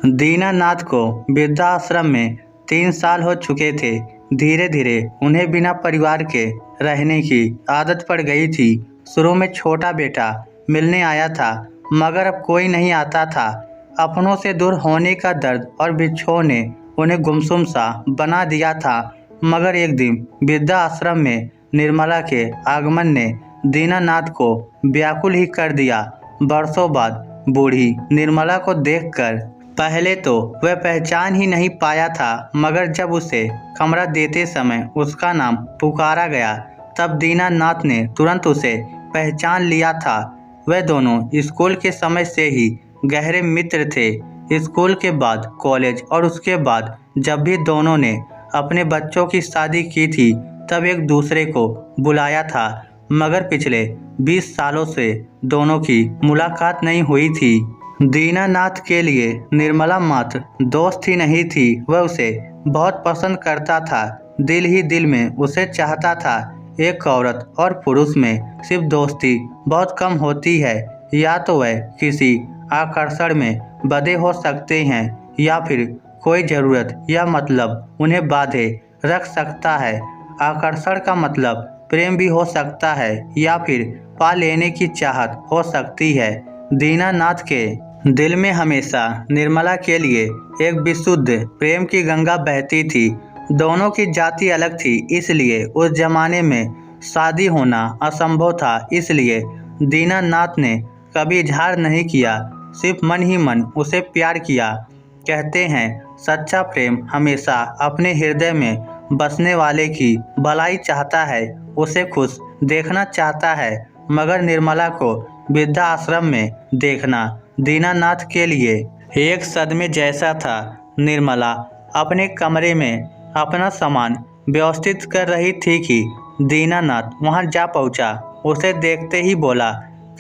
दीनानाथ को वृद्धाश्रम में 3 साल हो चुके थे। धीरे धीरे उन्हें बिना परिवार के रहने की आदत पड़ गई थी। शुरू में छोटा बेटा मिलने आया था, मगर अब कोई नहीं आता था। अपनों से दूर होने का दर्द और बिछोह ने उन्हें गुमसुम सा बना दिया था। मगर एक दिन वृद्धाश्रम में निर्मला के आगमन ने दीनानाथ को व्याकुल ही कर दिया। बरसों बाद बूढ़ी निर्मला को देखकर पहले तो वह पहचान ही नहीं पाया था, मगर जब उसे कमरा देते समय उसका नाम पुकारा गया, तब दीनानाथ ने तुरंत उसे पहचान लिया था। वह दोनों स्कूल के समय से ही गहरे मित्र थे। स्कूल के बाद कॉलेज और उसके बाद जब भी दोनों ने अपने बच्चों की शादी की थी, तब एक दूसरे को बुलाया था। मगर पिछले 20 सालों से दोनों की मुलाकात नहीं हुई थी। दीनानाथ के लिए निर्मला मात्र दोस्त ही नहीं थी, वह उसे बहुत पसंद करता था। दिल ही दिल में उसे चाहता था। एक औरत और पुरुष में सिर्फ दोस्ती बहुत कम होती है। या तो वह किसी आकर्षण में बंधे हो सकते हैं, या फिर कोई ज़रूरत या मतलब उन्हें बांधे रख सकता है। आकर्षण का मतलब प्रेम भी हो सकता है, या फिर पा लेने की चाहत हो सकती है। दीनानाथ के दिल में हमेशा निर्मला के लिए एक विशुद्ध प्रेम की गंगा बहती थी। दोनों की जाति अलग थी, इसलिए उस जमाने में शादी होना असंभव था। इसलिए दीनानाथ ने कभी इजहार नहीं किया, सिर्फ मन ही मन उसे प्यार किया। कहते हैं सच्चा प्रेम हमेशा अपने हृदय में बसने वाले की भलाई चाहता है, उसे खुश देखना चाहता है। मगर निर्मला को वृद्धाश्रम में देखना दीनानाथ के लिए एक सदमे जैसा था। निर्मला अपने कमरे में अपना सामान व्यवस्थित कर रही थी कि दीनानाथ वहां जा पहुंचा। उसे देखते ही बोला,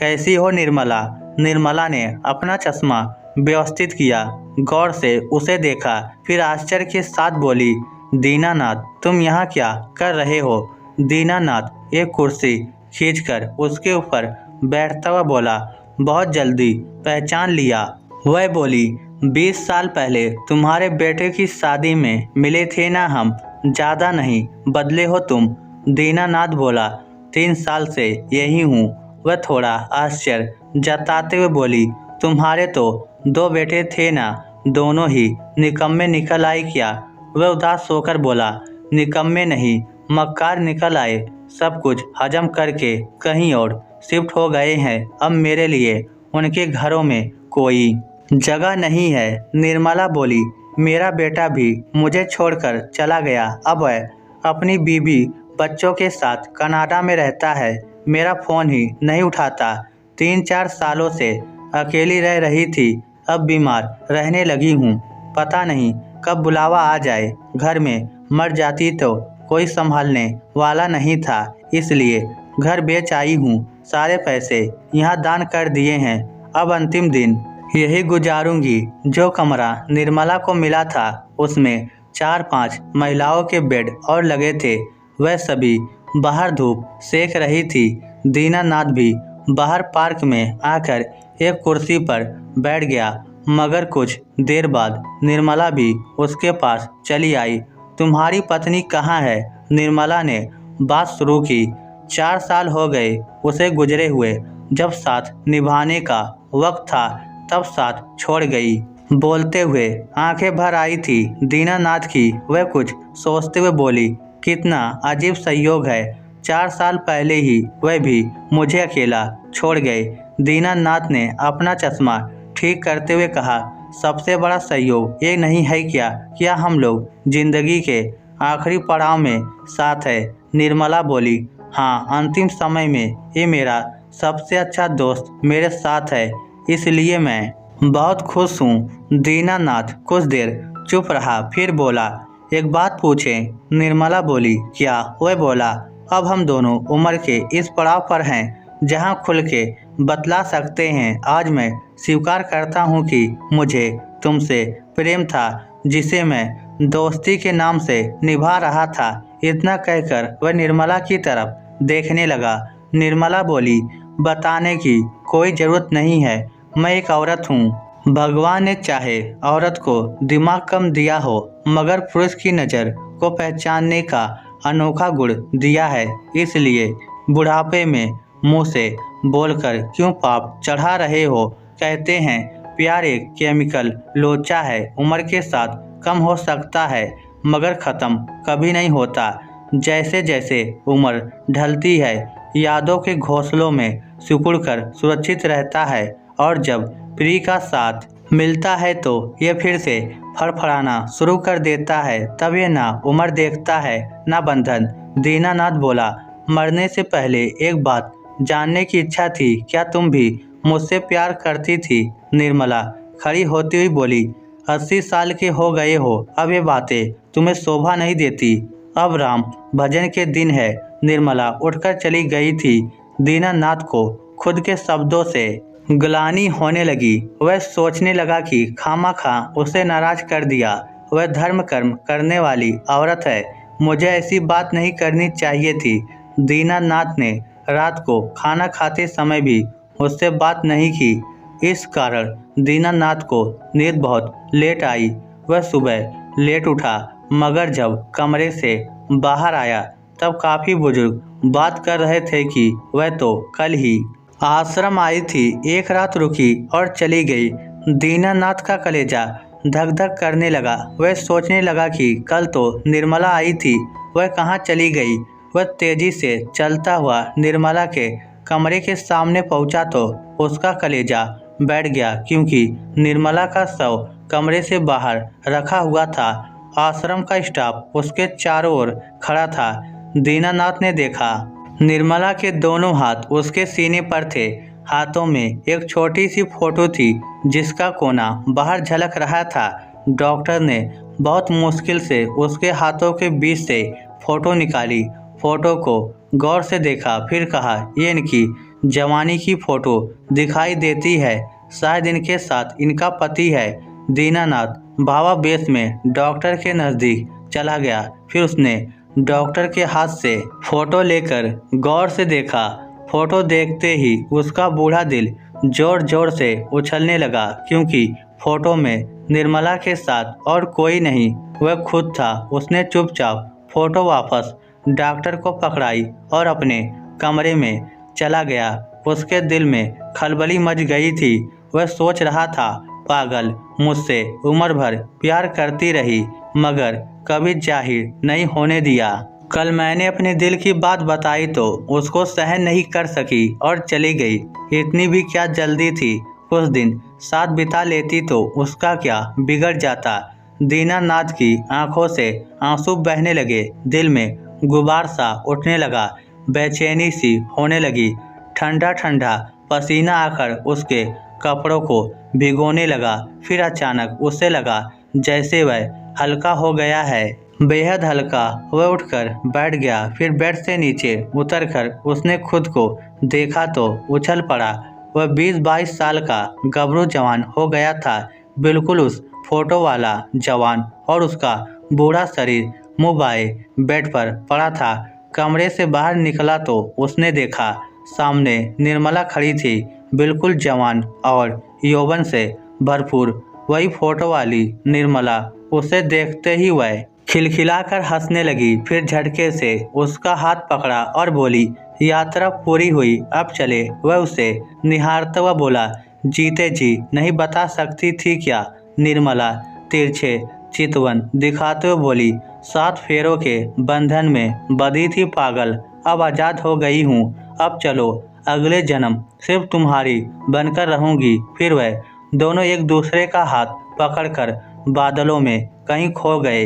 कैसी हो निर्मला? निर्मला ने अपना चश्मा व्यवस्थित किया, गौर से उसे देखा, फिर आश्चर्य के साथ बोली, दीनानाथ तुम यहाँ क्या कर रहे हो? दीनानाथ एक कुर्सी खींचकर उसके ऊपर बैठता हुआ बोला, बहुत जल्दी पहचान लिया। वह बोली, 20 साल पहले तुम्हारे बेटे की शादी में मिले थे ना हम? ज़्यादा नहीं बदले हो तुम। दीनानाथ बोला, 3 साल से यही हूँ। वह थोड़ा आश्चर्य जताते हुए बोली, तुम्हारे तो 2 बेटे थे ना, दोनों ही निकम्मे निकल आए क्या? वह उदास होकर बोला, निकम्मे नहीं, मक्कार निकल आए। सब कुछ हजम करके कहीं और शिफ्ट हो गए हैं। अब मेरे लिए उनके घरों में कोई जगह नहीं है। निर्मला बोली, मेरा बेटा भी मुझे छोड़कर चला गया। अब वह अपनी बीवी बच्चों के साथ कनाडा में रहता है। मेरा फ़ोन ही नहीं उठाता। 3-4 सालों से अकेली रह रही थी, अब बीमार रहने लगी हूँ। पता नहीं कब बुलावा आ जाए। घर में मर जाती तो कोई संभालने वाला नहीं था, इसलिए घर बेच आई हूँ। सारे पैसे यहाँ दान कर दिए हैं। अब अंतिम दिन यही गुजारूंगी। जो कमरा निर्मला को मिला था, उसमें 4-5 महिलाओं के बेड और लगे थे। वह सभी बाहर धूप सेक रही थी। दीनानाथ भी बाहर पार्क में आकर एक कुर्सी पर बैठ गया। मगर कुछ देर बाद निर्मला भी उसके पास चली आई। तुम्हारी पत्नी कहाँ है? निर्मला ने बात शुरू की। 4 साल हो गए उसे गुजरे हुए। जब साथ निभाने का वक्त था, तब साथ छोड़ गई। बोलते हुए आंखें भर आई थी दीनानाथ की। वह कुछ सोचते हुए बोली, कितना अजीब संयोग है। 4 साल पहले ही वह भी मुझे अकेला छोड़ गए। दीनानाथ ने अपना चश्मा ठीक करते हुए कहा, सबसे बड़ा संयोग ये नहीं है क्या हम लोग जिंदगी के आखिरी पड़ाव में साथ है? निर्मला बोली, हाँ, अंतिम समय में ये मेरा सबसे अच्छा दोस्त मेरे साथ है, इसलिए मैं बहुत खुश हूँ। दीनानाथ कुछ देर चुप रहा, फिर बोला, एक बात पूछें? निर्मला बोली, क्या? वह बोला, अब हम दोनों उम्र के इस पड़ाव पर हैं जहाँ खुल के बतला सकते हैं। आज मैं स्वीकार करता हूँ कि मुझे तुमसे प्रेम था, जिसे मैं दोस्ती के नाम से निभा रहा था। इतना कहकर वह निर्मला की तरफ देखने लगा। निर्मला बोली, बताने की कोई ज़रूरत नहीं है, मैं एक औरत हूँ। भगवान ने चाहे औरत को दिमाग कम दिया हो, मगर पुरुष की नज़र को पहचानने का अनोखा गुण दिया है। इसलिए बुढ़ापे में मुंह से बोलकर क्यों पाप चढ़ा रहे हो। कहते हैं प्यार एक केमिकल लोचा है, उम्र के साथ कम हो सकता है मगर ख़त्म कभी नहीं होता। जैसे जैसे उम्र ढलती है, यादों के घोंसलों में सिकुड़कर सुरक्षित रहता है, और जब प्रिय का साथ मिलता है तो ये फिर से फड़फड़ाना शुरू कर देता है। तब ये ना उम्र देखता है ना बंधन। दीनानाथ बोला, मरने से पहले एक बात जानने की इच्छा थी, क्या तुम भी मुझसे प्यार करती थी। निर्मला खड़ी होती हुई बोली, 80 साल के हो गए हो, अब ये बातें तुम्हें शोभा नहीं देती। अब राम भजन के दिन है। निर्मला उठकर चली गई थी। दीनानाथ को खुद के शब्दों से ग्लानि होने लगी। वह सोचने लगा कि खामखा उसे नाराज कर दिया। वह धर्म कर्म करने वाली औरत है, मुझे ऐसी बात नहीं करनी चाहिए थी। दीनानाथ ने रात को खाना खाते समय भी उससे बात नहीं की। इस कारण दीनानाथ को नींद बहुत लेट आई। वह सुबह लेट उठा, मगर जब कमरे से बाहर आया तब काफ़ी बुजुर्ग बात कर रहे थे कि वह तो कल ही आश्रम आई थी, एक रात रुकी और चली गई। दीनानाथ का कलेजा धक धक करने लगा। वह सोचने लगा कि कल तो निर्मला आई थी, वह कहाँ चली गई। वह तेजी से चलता हुआ निर्मला के कमरे के सामने पहुंचा तो उसका कलेजा बैठ गया, क्योंकि निर्मला का शव कमरे से बाहर रखा हुआ था। आश्रम का स्टाफ उसके चारों ओर खड़ा था। दीनानाथ ने देखा, निर्मला के दोनों हाथ उसके सीने पर थे। हाथों में एक छोटी सी फोटो थी जिसका कोना बाहर झलक रहा था। डॉक्टर ने बहुत मुश्किल से उसके हाथों के बीच से फोटो निकाली। फोटो को गौर से देखा, फिर कहा, ये इनकी जवानी की फोटो दिखाई देती है, शायद इनके साथ इनका पति है। दीनानाथ भावावेश में डॉक्टर के नज़दीक चला गया। फिर उसने डॉक्टर के हाथ से फोटो लेकर गौर से देखा। फोटो देखते ही उसका बूढ़ा दिल जोर जोर से उछलने लगा, क्योंकि फोटो में निर्मला के साथ और कोई नहीं, वह खुद था। उसने चुपचाप फोटो वापस डॉक्टर को पकड़ाई और अपने कमरे में चला गया। उसके दिल में खलबली मच गई थी। वह सोच रहा था, पागल, मुझसे उम्र भर प्यार करती रही मगर कभी जाहिर नहीं होने दिया। कल मैंने अपने दिल की बात बताई तो उसको सहन नहीं कर सकी और चली गई। इतनी भी क्या जल्दी थी, कुछ दिन साथ बिता लेती तो उसका क्या बिगड़ जाता। दीनानाथ की आंखों से आंसू बहने लगे, दिल में गुबार सा उठने लगा, बेचैनी सी होने लगी। ठंडा ठंडा पसीना आकर उसके कपड़ों को भिगोने लगा। फिर अचानक उसे लगा जैसे वह हल्का हो गया है, बेहद हल्का। वह उठकर बैठ गया। फिर बेड से नीचे उतरकर उसने खुद को देखा तो उछल पड़ा। वह 20-22 साल का गबरू जवान हो गया था, बिल्कुल उस फोटो वाला जवान। और उसका बूढ़ा शरीर मुँह बाए बेड पर पड़ा था। कमरे से बाहर निकला तो उसने देखा, सामने निर्मला खड़ी थी, बिल्कुल जवान और यौवन से भरपूर। वही फोटो वाली निर्मला। उसे देखते ही वह खिलखिलाकर हंसने लगी। फिर झटके से उसका हाथ पकड़ा और बोली, यात्रा पूरी हुई, अब चले। वह उसे निहारता हुआ बोला, जीते जी नहीं बता सकती थी क्या। निर्मला तिरछे चितवन दिखाते हुए बोली, 7 फेरों के बंधन में बंधी थी पागल, अब आज़ाद हो गई हूँ। अब चलो, अगले जन्म सिर्फ तुम्हारी बनकर रहूंगी। फिर वह दोनों एक दूसरे का हाथ पकड़कर बादलों में कहीं खो गए।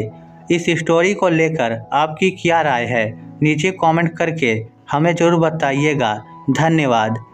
इस स्टोरी को लेकर आपकी क्या राय है, नीचे कमेंट करके हमें ज़रूर बताइएगा। धन्यवाद।